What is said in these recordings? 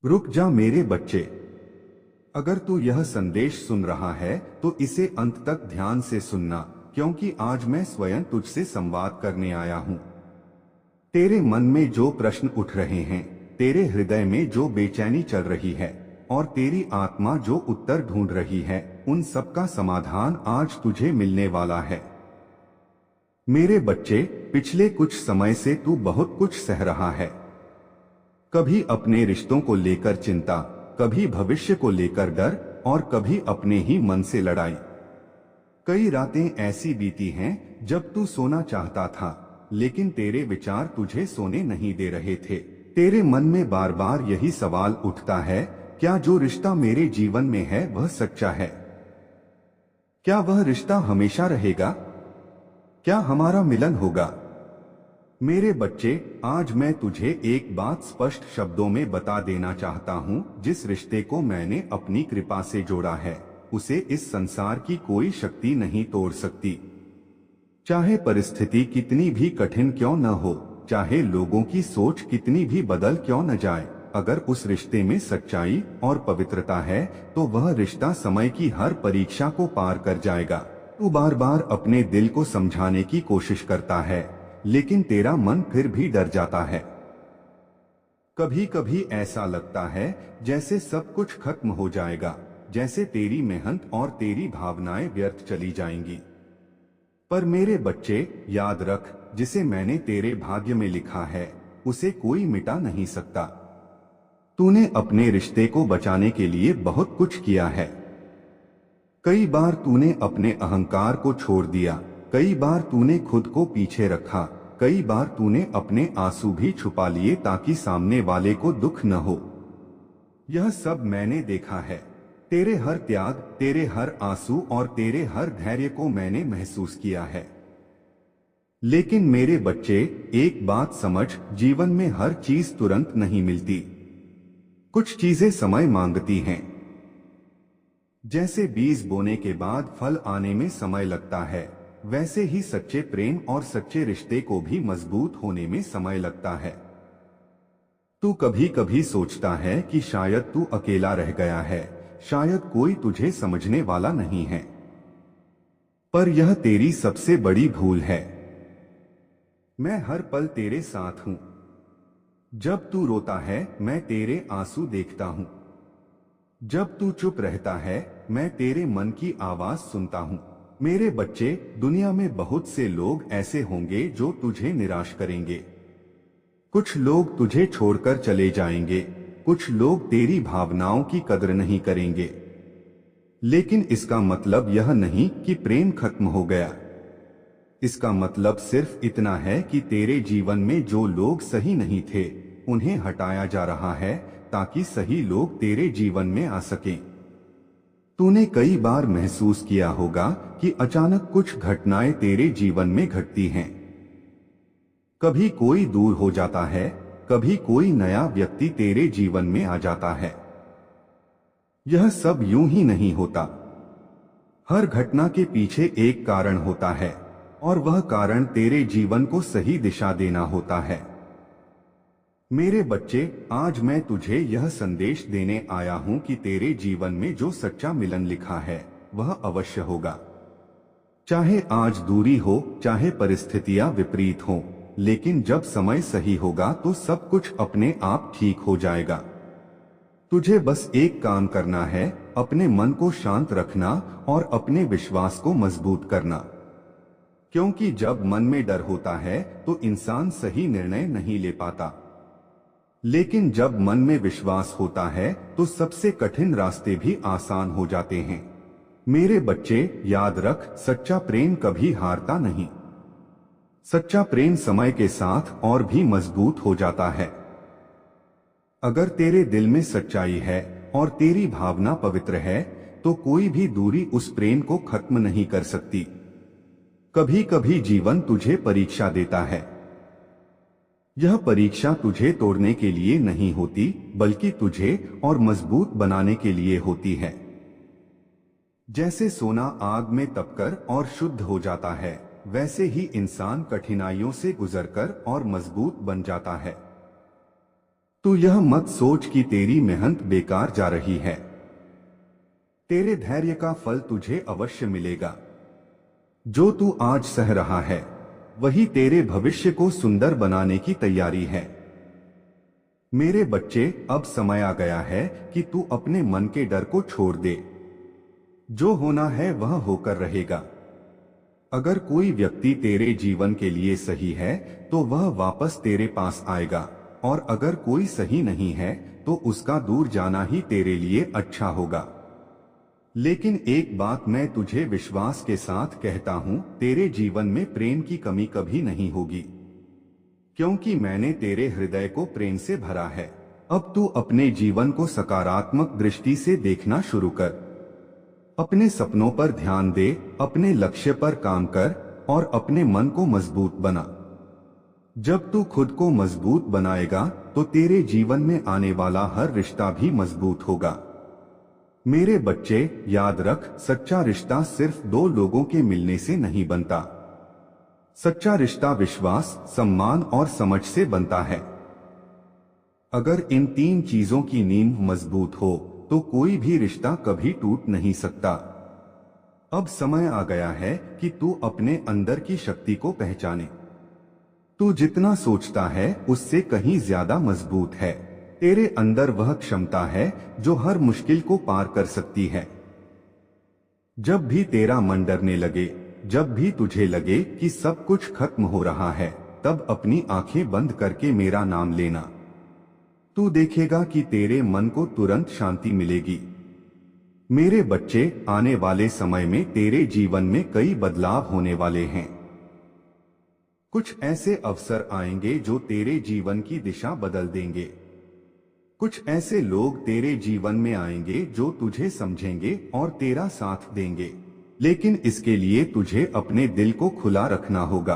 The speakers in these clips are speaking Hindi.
रुक जा मेरे बच्चे। अगर तू यह संदेश सुन रहा है तो इसे अंत तक ध्यान से सुनना, क्योंकि आज मैं स्वयं तुझसे संवाद करने आया हूँ। तेरे मन में जो प्रश्न उठ रहे हैं, तेरे हृदय में जो बेचैनी चल रही है और तेरी आत्मा जो उत्तर ढूंढ रही है, उन सब का समाधान आज तुझे मिलने वाला है। मेरे बच्चे, पिछले कुछ समय से तू बहुत कुछ सह रहा है। कभी अपने रिश्तों को लेकर चिंता, कभी भविष्य को लेकर डर और कभी अपने ही मन से लड़ाई। कई रातें ऐसी बीती हैं जब तू सोना चाहता था, लेकिन तेरे विचार तुझे सोने नहीं दे रहे थे। तेरे मन में बार बार यही सवाल उठता है, क्या जो रिश्ता मेरे जीवन में है वह सच्चा है? क्या वह रिश्ता हमेशा रहेगा? क्या हमारा मिलन होगा? मेरे बच्चे, आज मैं तुझे एक बात स्पष्ट शब्दों में बता देना चाहता हूँ। जिस रिश्ते को मैंने अपनी कृपा से जोड़ा है, उसे इस संसार की कोई शक्ति नहीं तोड़ सकती। चाहे परिस्थिति कितनी भी कठिन क्यों न हो, चाहे लोगों की सोच कितनी भी बदल क्यों न जाए, अगर उस रिश्ते में सच्चाई और पवित्रता है तो वह रिश्ता समय की हर परीक्षा को पार कर जाएगा। तू बार बार अपने दिल को समझाने की कोशिश करता है, लेकिन तेरा मन फिर भी डर जाता है। कभी कभी ऐसा लगता है जैसे सब कुछ खत्म हो जाएगा, जैसे तेरी मेहनत और तेरी भावनाएं व्यर्थ चली जाएंगी। पर मेरे बच्चे, याद रख, जिसे मैंने तेरे भाग्य में लिखा है उसे कोई मिटा नहीं सकता। तूने अपने रिश्ते को बचाने के लिए बहुत कुछ किया है। कई बार तूने अपने अहंकार को छोड़ दिया, कई बार तूने खुद को पीछे रखा, कई बार तूने अपने आंसू भी छुपा लिए ताकि सामने वाले को दुख न हो। यह सब मैंने देखा है। तेरे हर त्याग, तेरे हर आंसू और तेरे हर धैर्य को मैंने महसूस किया है। लेकिन मेरे बच्चे, एक बात समझ, जीवन में हर चीज तुरंत नहीं मिलती। कुछ चीजें समय मांगती हैं। जैसे बीज बोने के बाद फल आने में समय लगता है, वैसे ही सच्चे प्रेम और सच्चे रिश्ते को भी मजबूत होने में समय लगता है। तू कभी कभी सोचता है कि शायद तू अकेला रह गया है, शायद कोई तुझे समझने वाला नहीं है। पर यह तेरी सबसे बड़ी भूल है। मैं हर पल तेरे साथ हूं। जब तू रोता है, मैं तेरे आंसू देखता हूं। जब तू चुप रहता है, मैं तेरे मन की आवाज सुनता हूं। मेरे बच्चे, दुनिया में बहुत से लोग ऐसे होंगे जो तुझे निराश करेंगे। कुछ लोग तुझे छोड़कर चले जाएंगे, कुछ लोग तेरी भावनाओं की कदर नहीं करेंगे। लेकिन इसका मतलब यह नहीं कि प्रेम खत्म हो गया। इसका मतलब सिर्फ इतना है कि तेरे जीवन में जो लोग सही नहीं थे, उन्हें हटाया जा रहा है ताकि सही लोग तेरे जीवन में आ सकें। तूने कई बार महसूस किया होगा कि अचानक कुछ घटनाएं तेरे जीवन में घटती हैं। कभी कोई दूर हो जाता है, कभी कोई नया व्यक्ति तेरे जीवन में आ जाता है। यह सब यूं ही नहीं होता। हर घटना के पीछे एक कारण होता है, और वह कारण तेरे जीवन को सही दिशा देना होता है। मेरे बच्चे, आज मैं तुझे यह संदेश देने आया हूं कि तेरे जीवन में जो सच्चा मिलन लिखा है वह अवश्य होगा। चाहे आज दूरी हो, चाहे परिस्थितियां विपरीत हों, लेकिन जब समय सही होगा तो सब कुछ अपने आप ठीक हो जाएगा। तुझे बस एक काम करना है, अपने मन को शांत रखना और अपने विश्वास को मजबूत करना। क्योंकि जब मन में डर होता है तो इंसान सही निर्णय नहीं ले पाता। लेकिन जब मन में विश्वास होता है तो सबसे कठिन रास्ते भी आसान हो जाते हैं। मेरे बच्चे, याद रख, सच्चा प्रेम कभी हारता नहीं। सच्चा प्रेम समय के साथ और भी मजबूत हो जाता है। अगर तेरे दिल में सच्चाई है और तेरी भावना पवित्र है, तो कोई भी दूरी उस प्रेम को खत्म नहीं कर सकती। कभी कभी जीवन तुझे परीक्षा देता है। यह परीक्षा तुझे तोड़ने के लिए नहीं होती, बल्कि तुझे और मजबूत बनाने के लिए होती है। जैसे सोना आग में तपकर और शुद्ध हो जाता है, वैसे ही इंसान कठिनाइयों से गुजरकर और मजबूत बन जाता है। तू यह मत सोच कि तेरी मेहनत बेकार जा रही है। तेरे धैर्य का फल तुझे अवश्य मिलेगा। जो तू आज सह रहा है वही तेरे भविष्य को सुंदर बनाने की तैयारी है। मेरे बच्चे, अब समय आ गया है कि तू अपने मन के डर को छोड़ दे। जो होना है वह होकर रहेगा। अगर कोई व्यक्ति तेरे जीवन के लिए सही है तो वह वापस तेरे पास आएगा, और अगर कोई सही नहीं है तो उसका दूर जाना ही तेरे लिए अच्छा होगा। लेकिन एक बात मैं तुझे विश्वास के साथ कहता हूं, तेरे जीवन में प्रेम की कमी कभी नहीं होगी, क्योंकि मैंने तेरे हृदय को प्रेम से भरा है। अब तू अपने जीवन को सकारात्मक दृष्टि से देखना शुरू कर। अपने सपनों पर ध्यान दे, अपने लक्ष्य पर काम कर और अपने मन को मजबूत बना। जब तू खुद को मजबूत बनाएगा तो तेरे जीवन में आने वाला हर रिश्ता भी मजबूत होगा। मेरे बच्चे, याद रख, सच्चा रिश्ता सिर्फ दो लोगों के मिलने से नहीं बनता। सच्चा रिश्ता विश्वास, सम्मान और समझ से बनता है। अगर इन तीन चीजों की नींव मजबूत हो तो कोई भी रिश्ता कभी टूट नहीं सकता। अब समय आ गया है कि तू अपने अंदर की शक्ति को पहचाने। तू जितना सोचता है उससे कहीं ज्यादा मजबूत है। तेरे अंदर वह क्षमता है जो हर मुश्किल को पार कर सकती है। जब भी तेरा मन डरने लगे, जब भी तुझे लगे कि सब कुछ खत्म हो रहा है, तब अपनी आंखें बंद करके मेरा नाम लेना। तू देखेगा कि तेरे मन को तुरंत शांति मिलेगी। मेरे बच्चे, आने वाले समय में तेरे जीवन में कई बदलाव होने वाले हैं। कुछ ऐसे अवसर आएंगे जो तेरे जीवन की दिशा बदल देंगे। कुछ ऐसे लोग तेरे जीवन में आएंगे जो तुझे समझेंगे और तेरा साथ देंगे, लेकिन इसके लिए तुझे अपने दिल को खुला रखना होगा।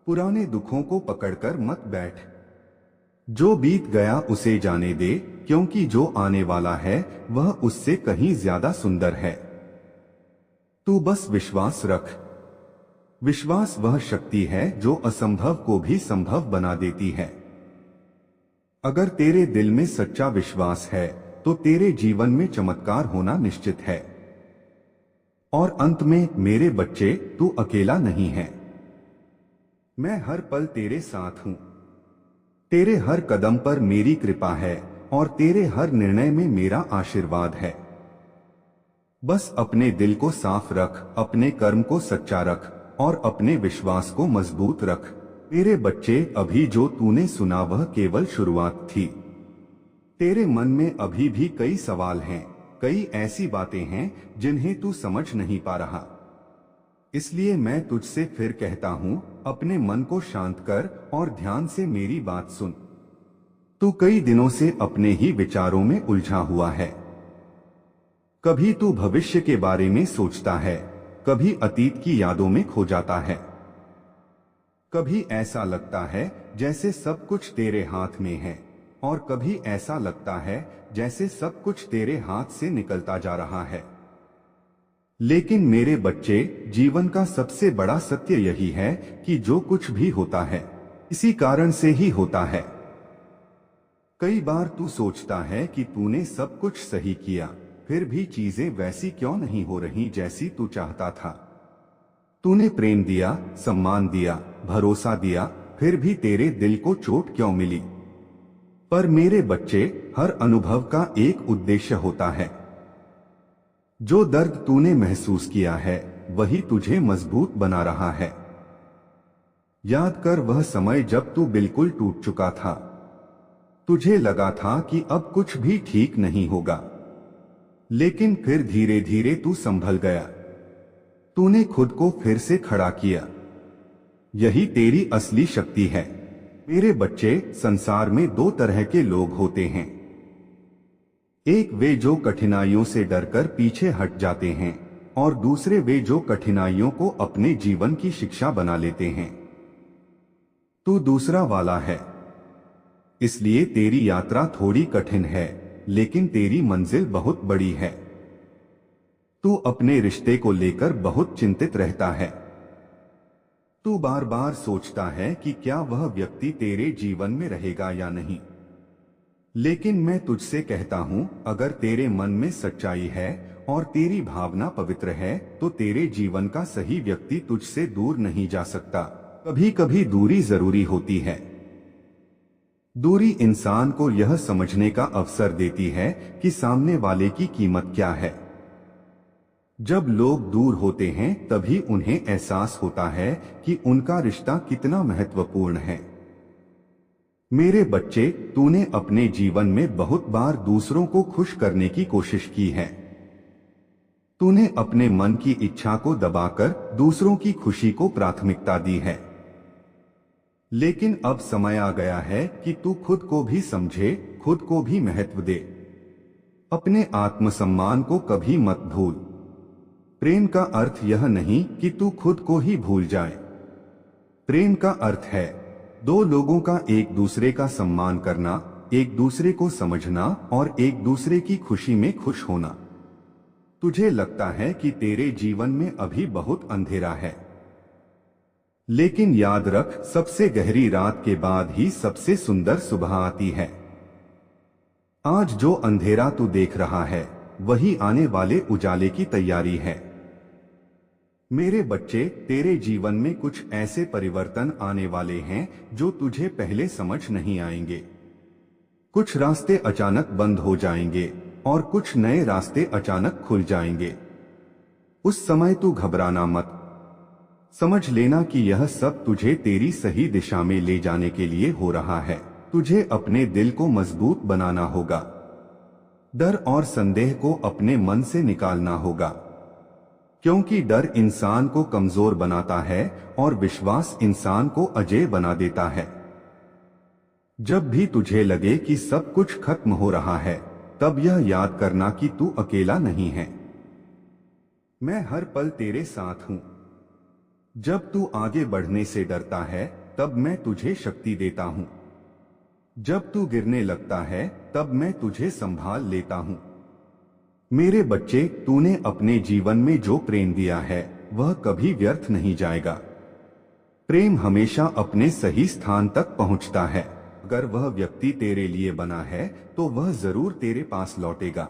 पुराने दुखों को पकड़कर मत बैठ। जो बीत गया उसे जाने दे, क्योंकि जो आने वाला है वह उससे कहीं ज्यादा सुंदर है। तू बस विश्वास रख। विश्वास वह शक्ति है जो असंभव को भी संभव बना देती है। अगर तेरे दिल में सच्चा विश्वास है तो तेरे जीवन में चमत्कार होना निश्चित है। और अंत में मेरे बच्चे, तू अकेला नहीं है। मैं हर पल तेरे साथ हूं। तेरे हर कदम पर मेरी कृपा है और तेरे हर निर्णय में मेरा आशीर्वाद है। बस अपने दिल को साफ रख, अपने कर्म को सच्चा रख और अपने विश्वास को मजबूत रख। मेरे बच्चे, अभी जो तूने सुना वह केवल शुरुआत थी। तेरे मन में अभी भी कई सवाल हैं, कई ऐसी बातें हैं जिन्हें तू समझ नहीं पा रहा। इसलिए मैं तुझसे फिर कहता हूं, अपने मन को शांत कर और ध्यान से मेरी बात सुन। तू कई दिनों से अपने ही विचारों में उलझा हुआ है। कभी तू भविष्य के बारे में सोचता है, कभी अतीत की यादों में खो जाता है। कभी ऐसा लगता है जैसे सब कुछ तेरे हाथ में है, और कभी ऐसा लगता है जैसे सब कुछ तेरे हाथ से निकलता जा रहा है। लेकिन मेरे बच्चे, जीवन का सबसे बड़ा सत्य यही है कि जो कुछ भी होता है इसी कारण से ही होता है। कई बार तू सोचता है कि तूने सब कुछ सही किया, फिर भी चीजें वैसी क्यों नहीं हो रही जैसी तू चाहता था। तूने प्रेम दिया, सम्मान दिया, भरोसा दिया, फिर भी तेरे दिल को चोट क्यों मिली। पर मेरे बच्चे, हर अनुभव का एक उद्देश्य होता है। जो दर्द तूने महसूस किया है वही तुझे मजबूत बना रहा है। याद कर वह समय जब तू बिल्कुल टूट चुका था। तुझे लगा था कि अब कुछ भी ठीक नहीं होगा, लेकिन फिर धीरे धीरे तू संभल गया। तूने खुद को फिर से खड़ा किया। यही तेरी असली शक्ति है। मेरे बच्चे, संसार में दो तरह के लोग होते हैं। एक वे जो कठिनाइयों से डरकर पीछे हट जाते हैं, और दूसरे वे जो कठिनाइयों को अपने जीवन की शिक्षा बना लेते हैं। तू दूसरा वाला है। इसलिए तेरी यात्रा थोड़ी कठिन है, लेकिन तेरी मंजिल बहुत बड़ी है। तू अपने रिश्ते को लेकर बहुत चिंतित रहता है। तू बार बार सोचता है कि क्या वह व्यक्ति तेरे जीवन में रहेगा या नहीं। लेकिन मैं तुझसे कहता हूं, अगर तेरे मन में सच्चाई है और तेरी भावना पवित्र है तो तेरे जीवन का सही व्यक्ति तुझसे दूर नहीं जा सकता। कभी कभी दूरी जरूरी होती है। दूरी इंसान को यह समझने का अवसर देती है कि सामने वाले की कीमत क्या है। जब लोग दूर होते हैं तभी उन्हें एहसास होता है कि उनका रिश्ता कितना महत्वपूर्ण है। मेरे बच्चे, तूने अपने जीवन में बहुत बार दूसरों को खुश करने की कोशिश की है। तूने अपने मन की इच्छा को दबाकर दूसरों की खुशी को प्राथमिकता दी है। लेकिन अब समय आ गया है कि तू खुद को भी समझे, खुद को भी महत्व दे। अपने आत्मसम्मान को कभी मत भूल। प्रेम का अर्थ यह नहीं कि तू खुद को ही भूल जाए। प्रेम का अर्थ है दो लोगों का एक दूसरे का सम्मान करना, एक दूसरे को समझना और एक दूसरे की खुशी में खुश होना। तुझे लगता है कि तेरे जीवन में अभी बहुत अंधेरा है, लेकिन याद रख, सबसे गहरी रात के बाद ही सबसे सुंदर सुबह आती है। आज जो अंधेरा तू देख रहा है वही आने वाले उजाले की तैयारी है। मेरे बच्चे, तेरे जीवन में कुछ ऐसे परिवर्तन आने वाले हैं जो तुझे पहले समझ नहीं आएंगे। कुछ रास्ते अचानक बंद हो जाएंगे और कुछ नए रास्ते अचानक खुल जाएंगे। उस समय तू घबराना मत। समझ लेना कि यह सब तुझे तेरी सही दिशा में ले जाने के लिए हो रहा है। तुझे अपने दिल को मजबूत बनाना होगा। डर और संदेह को अपने मन से निकालना होगा, क्योंकि डर इंसान को कमजोर बनाता है और विश्वास इंसान को अजेय बना देता है। जब भी तुझे लगे कि सब कुछ खत्म हो रहा है, तब यह याद करना कि तू अकेला नहीं है। मैं हर पल तेरे साथ हूं। जब तू आगे बढ़ने से डरता है, तब मैं तुझे शक्ति देता हूं। जब तू गिरने लगता है, तब मैं तुझे संभाल लेता हूं। मेरे बच्चे, तूने अपने जीवन में जो प्रेम दिया है वह कभी व्यर्थ नहीं जाएगा। प्रेम हमेशा अपने सही स्थान तक पहुंचता है। अगर वह व्यक्ति तेरे लिए बना है तो वह जरूर तेरे पास लौटेगा,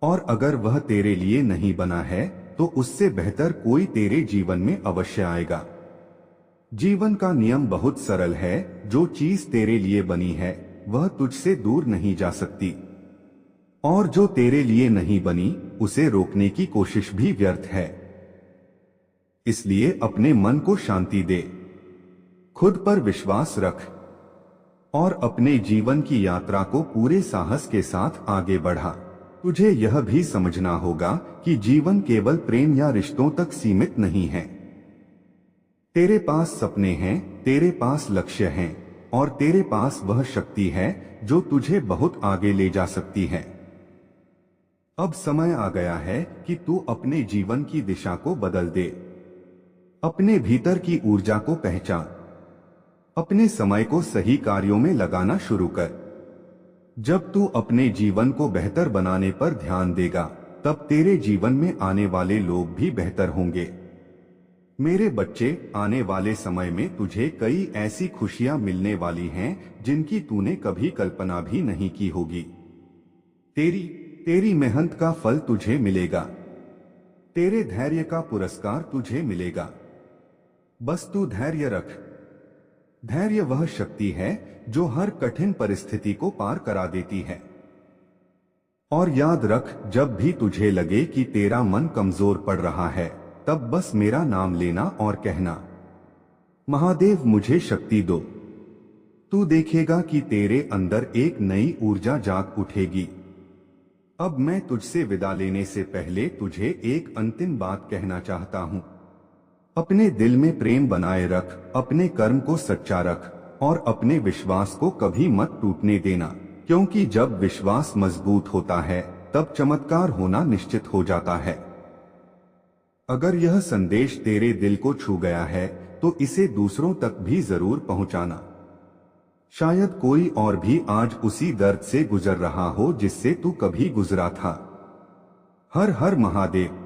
और अगर वह तेरे लिए नहीं बना है तो उससे बेहतर कोई तेरे जीवन में अवश्य आएगा। जीवन का नियम बहुत सरल है, जो चीज तेरे लिए बनी है वह तुझसे दूर नहीं जा सकती, और जो तेरे लिए नहीं बनी उसे रोकने की कोशिश भी व्यर्थ है। इसलिए अपने मन को शांति दे, खुद पर विश्वास रख और अपने जीवन की यात्रा को पूरे साहस के साथ आगे बढ़ा। तुझे यह भी समझना होगा कि जीवन केवल प्रेम या रिश्तों तक सीमित नहीं है। तेरे पास सपने हैं, तेरे पास लक्ष्य हैं और तेरे पास वह शक्ति है जो तुझे बहुत आगे ले जा सकती है। अब समय आ गया है कि तू अपने जीवन की दिशा को बदल दे। अपने भीतर की ऊर्जा को पहचान। अपने समय को सही कार्यों में लगाना शुरू कर। जब तू अपने जीवन को बेहतर बनाने पर ध्यान देगा, तब तेरे जीवन में आने वाले लोग भी बेहतर होंगे। मेरे बच्चे, आने वाले समय में तुझे कई ऐसी खुशियां मिलने वाली हैं जिनकी तूने कभी कल्पना भी नहीं की होगी। तेरी मेहनत का फल तुझे मिलेगा। तेरे धैर्य का पुरस्कार तुझे मिलेगा। बस तू धैर्य रख। धैर्य वह शक्ति है जो हर कठिन परिस्थिति को पार करा देती है। और याद रख, जब भी तुझे लगे कि तेरा मन कमजोर पड़ रहा है, तब बस मेरा नाम लेना और कहना, महादेव मुझे शक्ति दो। तू देखेगा कि तेरे अंदर एक नई ऊर्जा जाग उठेगी। अब मैं तुझसे विदा लेने से पहले तुझे एक अंतिम बात कहना चाहता हूं। अपने दिल में प्रेम बनाए रख, अपने कर्म को सच्चा रख और अपने विश्वास को कभी मत टूटने देना, क्योंकि जब विश्वास मजबूत होता है तब चमत्कार होना निश्चित हो जाता है। अगर यह संदेश तेरे दिल को छू गया है तो इसे दूसरों तक भी जरूर पहुंचाना। शायद कोई और भी आज उसी दर्द से गुजर रहा हो जिससे तू कभी गुजरा था। हर हर महादेव।